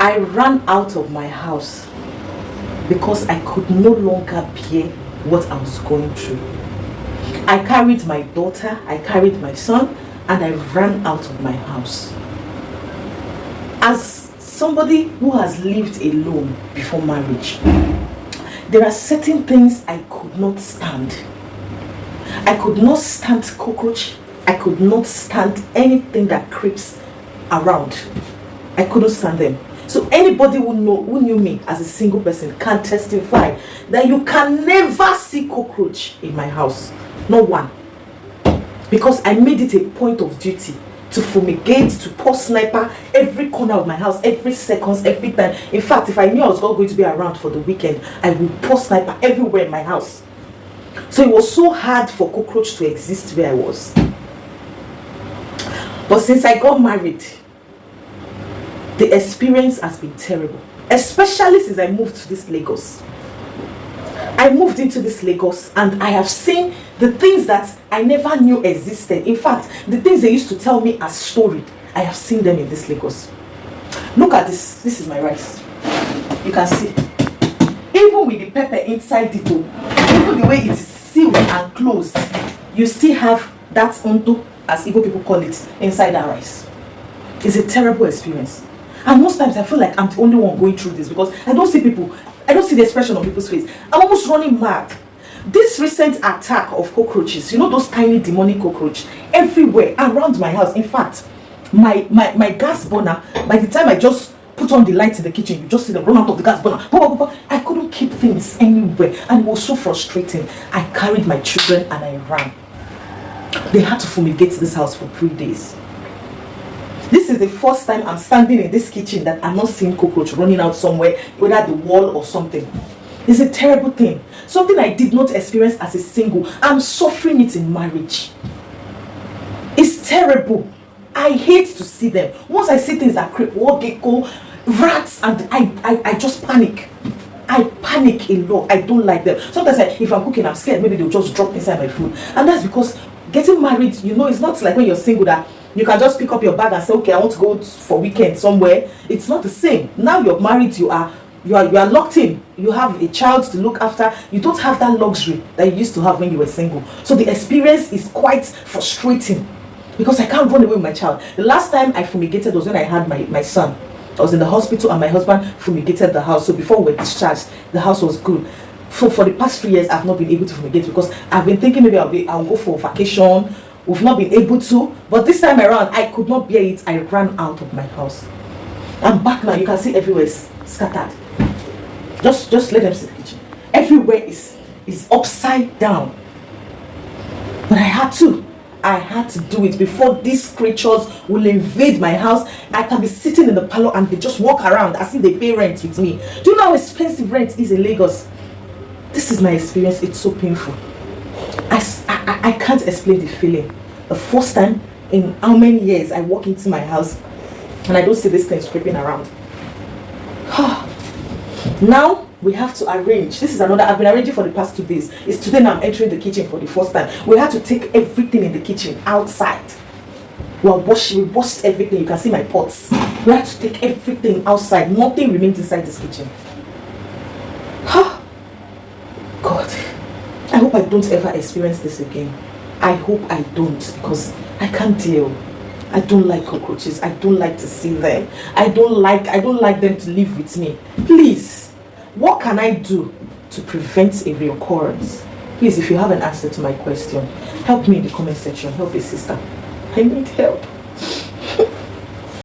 I ran out of my house because I could no longer bear what I was going through. I carried my daughter, I carried my son, and I ran out of my house. As somebody who has lived alone before marriage, there are certain things I could not stand. I could not stand cockroach. I could not stand anything that creeps around. I couldn't stand them. So anybody who knew me as a single person can testify that you can never see cockroach in my house. Not one. Because I made it a point of duty to fumigate, to pour sniper every corner of my house, every second, every time. In fact, if I knew I was not going to be around for the weekend, I would pour sniper everywhere in my house. So it was so hard for cockroach to exist where I was. But since I got married, the experience has been terrible. Especially since I moved to this Lagos. I moved into this Lagos and I have seen the things that I never knew existed. In fact, the things they used to tell me as story, I have seen them in this Lagos. Look at this. This is my rice. You can see. Even with the pepper inside it, even the way it is sealed and closed, you still have that onto, as Igbo people call it, inside that rice. It's a terrible experience. And most times I feel like I'm the only one going through this because I don't see the expression on people's face. I'm almost running mad. This recent attack of cockroaches, you know those tiny demonic cockroaches, everywhere around my house. In fact, my gas burner, by the time I just put on the light in the kitchen, you just see them run out of the gas burner. I couldn't keep things anywhere and it was so frustrating. I carried my children and I ran. They had to fumigate this house for 3 days. This is the first time I'm standing in this kitchen that I'm not seeing cockroach running out somewhere, whether the wall or something. It's a terrible thing. Something I did not experience as a single. I'm suffering it in marriage. It's terrible. I hate to see them. Once I see things that creep, gecko, rats, and I just panic. I panic a lot. I don't like them. Sometimes if I'm cooking, I'm scared maybe they'll just drop inside my food. And that's because getting married, you know, it's not like when you're single that you can just pick up your bag and say, okay, I want to go for weekend somewhere. It's not the same. Now you're married, you are locked in. You have a child to look after. You don't have that luxury that you used to have when you were single. So the experience is quite frustrating because I can't run away with my child. The last time I fumigated was when I had my son. I was in the hospital and my husband fumigated the house. So before we were discharged, the house was good. So for the past 3 years, I've not been able to fumigate because I've been thinking maybe I'll go for vacation. We've not been able to, but this time around I could not bear it. I ran out of my house. I'm back now. You can see everywhere is scattered. Just let them see the kitchen. Everywhere is upside down. But I had to do it before these creatures will invade my house. I can be sitting in the parlor and they just walk around as if they pay rent with me. Do you know how expensive rent is in Lagos? This is my experience. It's so painful. I can't explain the feeling. The first time in how many years I walk into my house and I don't see these things creeping around. Now we have to arrange. This is another. I've been arranging for the past 2 days. It's today now I'm entering the kitchen for the first time. We had to take everything in the kitchen outside. We washed everything. You can see my pots. We had to take everything outside. Nothing remains inside this kitchen. God, I hope I don't ever experience this again. I hope I don't because I can't deal. I don't like cockroaches. I don't like to see them. I don't like them to live with me. Please, what can I do to prevent a reoccurrence? Please, if you have an answer to my question, help me in the comment section. Help a sister. I need help.